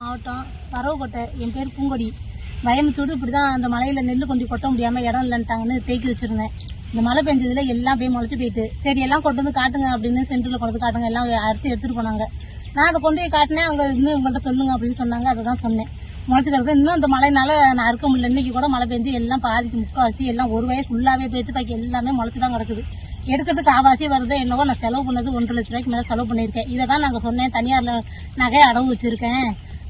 மாவட்டம் பரவக்கோட்டை. என் பேர் பூங்கொடி. பயமிச்சோடு இப்படி தான் அந்த மலையில் நெல் கொண்டு கொட்ட முடியாமல் இடம் இல்லைன்ட்டாங்கன்னு தேக்கி வச்சுருந்தேன். இந்த மழை பெஞ்சதுல எல்லாம் அப்படியே முளைச்சி போயிட்டு, சரி எல்லாம் கொண்டு வந்து காட்டுங்க அப்படின்னு சென்டரில் கொண்டு வந்து காட்டுங்க, எல்லாம் எடுத்துகிட்டு போனாங்க. நான் அதை கொண்டு போய் காட்டினேன். அவங்க இன்னும் இவங்கள்ட்ட சொல்லுங்க அப்படின்னு சொன்னாங்க. அதை தான் சொன்னேன். முளைச்சி கிடக்கு. இன்னும் இந்த மழைனால நான் அறுக்க முடியல. இன்னைக்கு கூட மழை பெஞ்சு எல்லாம் பாதிக்கு முக்கால்வாசி எல்லாம் ஒரு வயசு ஃபுல்லாகவே போயிடுச்சு. பாக்கி எல்லாமே முளைச்சி தான் கிடக்குது. எடுக்கிறதுக்கு ஆவாசியே வருது. என்னவோ நான் செலவு பண்ணது 1,50,000 ரூபாய்க்கு மேலே செலவு பண்ணியிருக்கேன். இதை தான் நாங்கள் சொன்னேன். தனியார் நகை அடவு வச்சுருக்கேன்,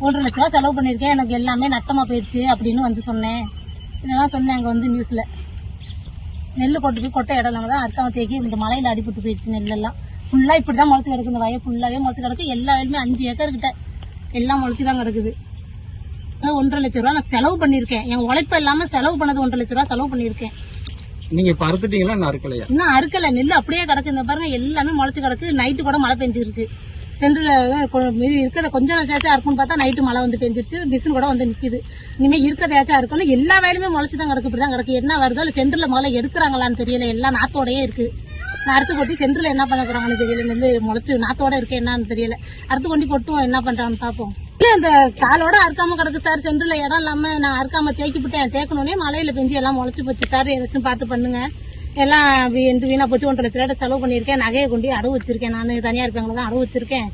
1,00,000 ரூபா செலவு பண்ணியிருக்கேன், எனக்கு எல்லாமே நட்டமாக போயிடுச்சு அப்படின்னு வந்து சொன்னேன். இதெல்லாம் சொன்னேன். அங்கே வந்து நியூஸில் நெல் கொண்டு போய் கொட்டை இடம் இல்லாமல் தான் அறுக்காம தேக்கி இந்த மலையில் அடிபட்டு போயிடுச்சு. நெல்லெல்லாம் ஃபுல்லாக இப்படி தான் முளைச்சி கிடக்கு. இந்த வயல் ஃபுல்லாகவே முளைச்சி கிடக்கு. எல்லா வயலுமே 5 ஏக்கர் கிட்ட எல்லாம் முளைச்சி தான் கிடக்குது. 1,50,000 ரூபா நான் செலவு பண்ணியிருக்கேன். என் உழைப்பு இல்லாமல் செலவு பண்ணது 1,00,000 ரூபா செலவு பண்ணியிருக்கேன். நீங்க இப்ப அறுத்துட்டீங்களா? இன்னும் அறுக்கல. நெல் அப்படியே கிடக்கு. இந்த பாருங்க எல்லாமே முளைச்சி கிடக்கு. நைட்டு கூட மழை பெஞ்சிருச்சு. சென்டரில் இருக்கிறத கொஞ்சம் நேரத்தாச்சும் அறுக்குன்னு பார்த்தா நைட்டு மழை வந்து பெஞ்சிருச்சு. மிஷின் கூட வந்து நிற்கிது. இனிமேல் இருக்கிறதாச்சும் அறுக்கணும். எல்லா வயலுமே முளைச்சி தான் கிடக்கு. இப்படி தான் கிடக்கு. என்ன வருதோ இல்லை சென்டரில் முதல்ல எடுக்கிறாங்களான்னு தெரியல. எல்லாம் நாத்தோடையே இருக்கு. நான் அறுத்து கொட்டி சென்டரில் என்ன பண்ண போறாங்கன்னு தெரியல. நெல் முளைச்சு நாத்தோட இருக்கு என்னன்னு தெரியல. அறுத்து கொண்டு கொட்டுவோம், என்ன பண்றான்னு பார்ப்போம். இல்லை இந்த காலோட அறுக்காம கிடக்கு சார். சென்டரில் இடம் இல்லாமல் நான் அறுக்காம தேக்கிவிட்டேன். தேக்கணுன்னே மழையில பெஞ்சு எல்லாம் முளைச்சி போச்சு சார். ஏதாச்சும் பார்த்து பண்ணுங்க. எல்லாம் எந்த வீணா போச்சு. 1,50,000 ரூபாய் செலவு பண்ணியிருக்கேன். நகையை கொண்டு அடவு வச்சிருக்கேன். நான் தனியாக இருப்பவங்க தான் அடவு வச்சிருக்கேன்.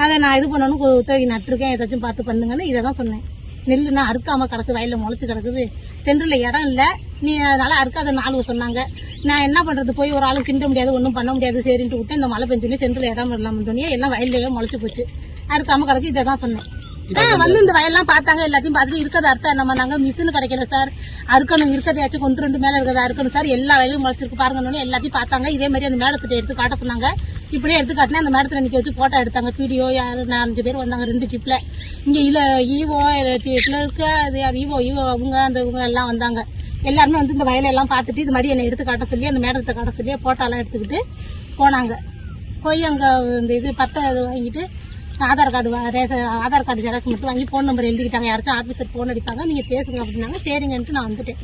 அதை நான் இது பண்ணணும், உதவி நட்டுருக்கேன். ஏதாச்சும் பார்த்து பண்ணுங்கன்னு இதை தான் சொன்னேன். நெல்லுனா அறுக்காம கிடக்கு, வயலில் முளைச்சி கிடக்குது. சென்டரில் இடம் இல்லை, நீ அதனால அறுக்காத 4 சொன்னாங்க. நான் என்ன பண்றது, போய் ஒரு ஆளும் கிண்ட முடியாது, ஒன்றும் பண்ண முடியாது, சரின்ட்டு விட்டு இந்த மழை பெஞ்சோடனே சென்டரில் இடம் இல்லாமல் தோணியா எல்லாம் வயல்லையே முளைச்சி போச்சு. அறுக்காம கிடக்கு. இதை தான் சொன்னேன். வந்து இந்த வயல்லாம் பார்த்தாங்க. எல்லாத்தையும் பார்த்துட்டு இருக்கிறத அர்த்தம் என்ன பண்ணாங்க, மிஷின் கிடைக்கல சார், அறுக்கணும், இருக்கிறதையாச்சும் 1-2 மேல இருக்கிறத அறுக்கணும் சார், எல்லா வயலும் முளைச்சிருக்கு பாருங்கன்னு எல்லாத்தையும் பார்த்தாங்க. இதே மாதிரி அந்த மேடத்திட்ட எடுத்து காட்ட சொன்னாங்க. இப்படியே எடுத்து காட்டினா அந்த மேடத்துல நிக்க வச்சு போட்டோ எடுத்தாங்க. வீடியோ 4-5 பேர் வந்தாங்க 2 ஜிப்ல. இங்க ஈவோ இருக்க ஈவோ அவங்க அந்த இவங்க எல்லாம் வந்தாங்க. எல்லாருமே வந்து இந்த வயலெல்லாம் பார்த்துட்டு இது மாதிரி என்னை எடுத்து காட்ட சொல்லி அந்த மேடத்தை காட்ட சொல்லி போட்டோலாம் எடுத்துக்கிட்டு போனாங்க. போய் அங்க இந்த இது வாங்கிட்டு ஆதார் கார்டு ஜெராக்ஸ் மட்டும் வாங்கி ஃபோன் நம்பர் எழுதிக்கிட்டாங்க. யாராச்சும் ஆஃபீஸர் ஃபோன் அடிப்பாங்க, நீங்க பேசுங்க அப்படின்னாங்க. சரிங்கன்ட்டு நான் வந்துட்டேன்.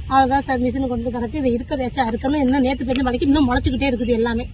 அவ்வளோதான் சார். மிஷின் கொண்டு கிடக்கு. இது இருக்கிறதாச்சும் அறுக்கணும். இன்னும் நேற்று பெஞ்ச மழைக்கு இன்னும் முளைச்சிக்கிட்டே இருக்குது எல்லாமே.